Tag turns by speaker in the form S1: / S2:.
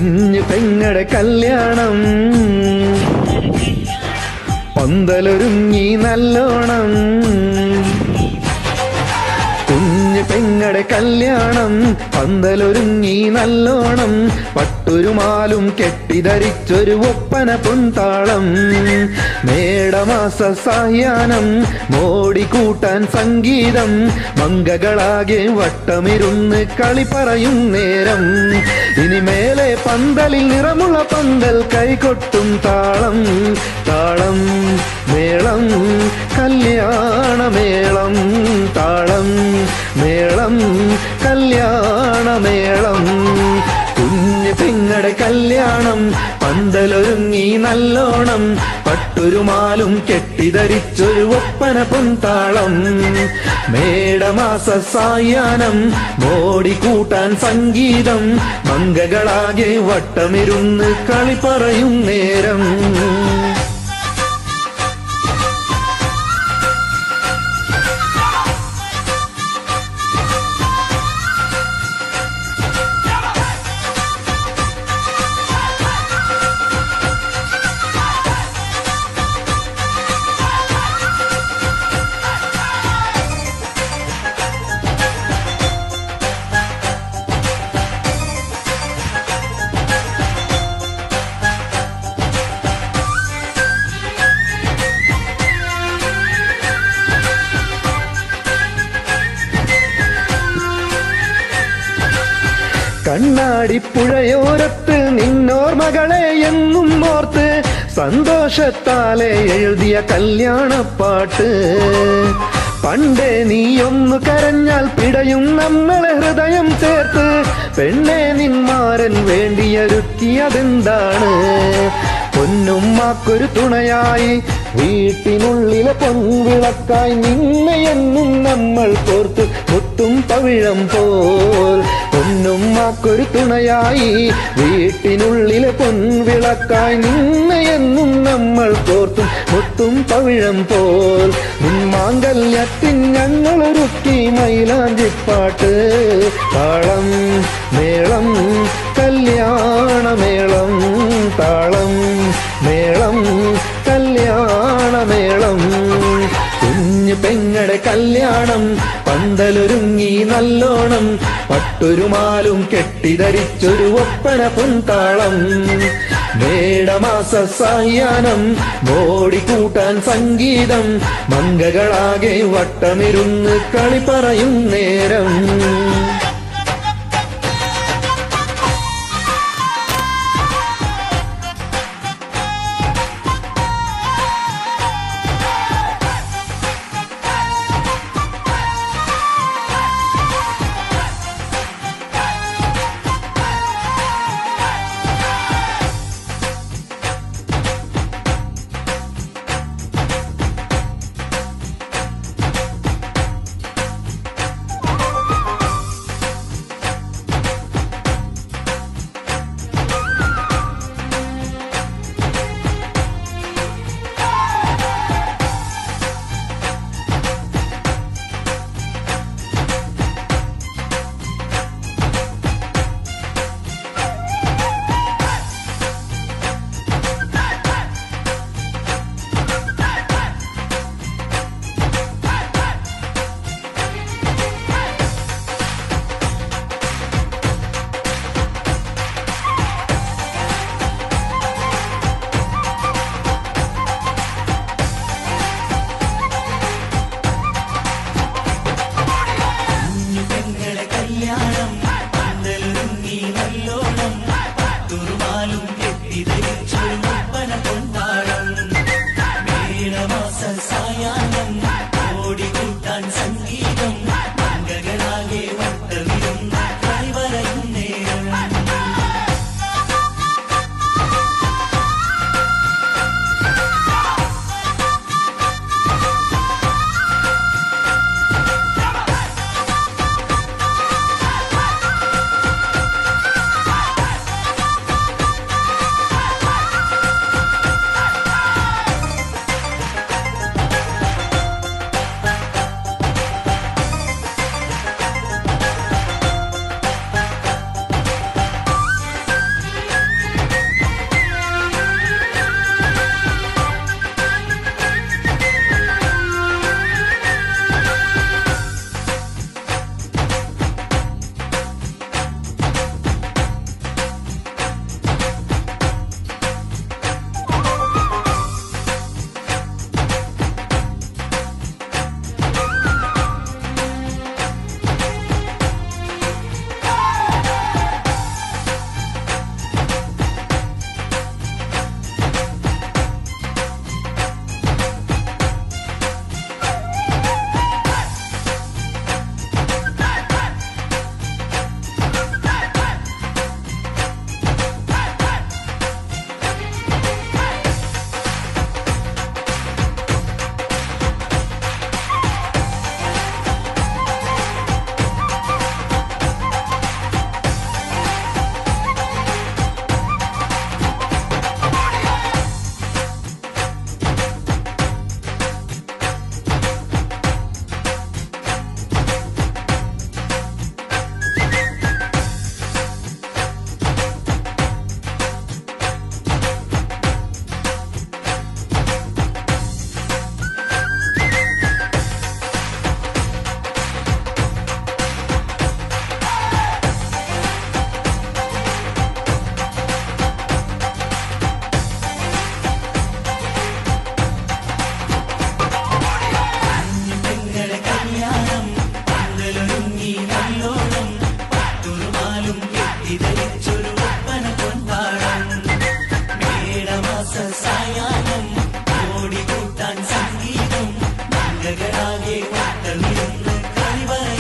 S1: കുഞ്ഞു പെങ്ങടെ കല്യാണം പന്തലൊരുങ്ങി നല്ലോണം. കുഞ്ഞു പെങ്ങടെ കല്യാണം പന്തലൊരുങ്ങി നല്ലോണം. പട്ടൊരുമാലും കെട്ടിധരിച്ചൊരു ഒപ്പന പൊൻതാളം. മേടമാസ സായാഹ്നം മോടി കൂട്ടാൻ സംഗീതം. മങ്കകളാകെ വട്ടമിരുന്ന് കളി പറയും നേരം. ഇനി മേലെ പന്തലിൽ നിറമുള്ള പന്തൽ കൈകൊട്ടും താളം. താളം മേളം കല്യാണമേളം. താളം മേളം കല്യാണമേളം. കുഞ്ഞു പെങ്ങടെ കല്യാണം പന്തലൊരുങ്ങി നല്ലോണം. പട്ടൊരുമാലും കെട്ടിധരിച്ചൊരു ഒപ്പന പൊൻതാളം. മേടമാസ സായാഹ്നം മോടി കൂട്ടാൻ സംഗീതം. മങ്കകളാകെ വട്ടമിരുന്ന് കളി പറയും നേരം. കണ്ണാടിപ്പുഴയോരത്ത് നിന്നോർമകളെ എന്നും ഓർത്ത് സന്തോഷത്താലെ എഴുതിയ കല്യാണപ്പാട്ട്. പണ്ടേ നീയൊന്നു കരഞ്ഞാൽ പിടയും നമ്മളെ ഹൃദയം ചേർത്ത്. പെണ്ണെ നിന്മാരൻ വേണ്ടിയൊരുക്കിയതെന്താണ്? പൊന്നുമ്മാക്കൊരു തുണയായി വീട്ടിനുള്ളിലെ പൊൻവിളക്കായി നിന്നെയെന്നും നമ്മൾ കോർത്തു മുത്തും പവിഴം പോൽ. പൊന്നുമ്മാക്കൊരു തുണയായി വീട്ടിനുള്ളിലെ പൊൻവിളക്കായി നിന്നെയെന്നും നമ്മൾ കോർത്തും മുത്തും പവിഴം പോൽ. നിന്മാങ്കല്യത്തിൻ ഞങ്ങളൊരുക്കി മൈലാഞ്ചിപ്പാട്ട്. താളം മേളം കല്യാണമേളം. താളം മേളം കല്യാണമേളം. കുഞ്ഞു പെങ്ങടെ കല്യാണം പന്തലൊരുങ്ങി നല്ലോണം. പട്ടൊരുമാലും കെട്ടിധരിച്ചൊരു ഒപ്പന പൊൻതാളം. മേടമാസ സായാഹ്നം മോടി കൂട്ടാൻ സംഗീതം. മങ്കകളാകെ വട്ടമിരുന്ന് കളി പറയും നേരം.
S2: ആകെ നിന്ന് കളിവയ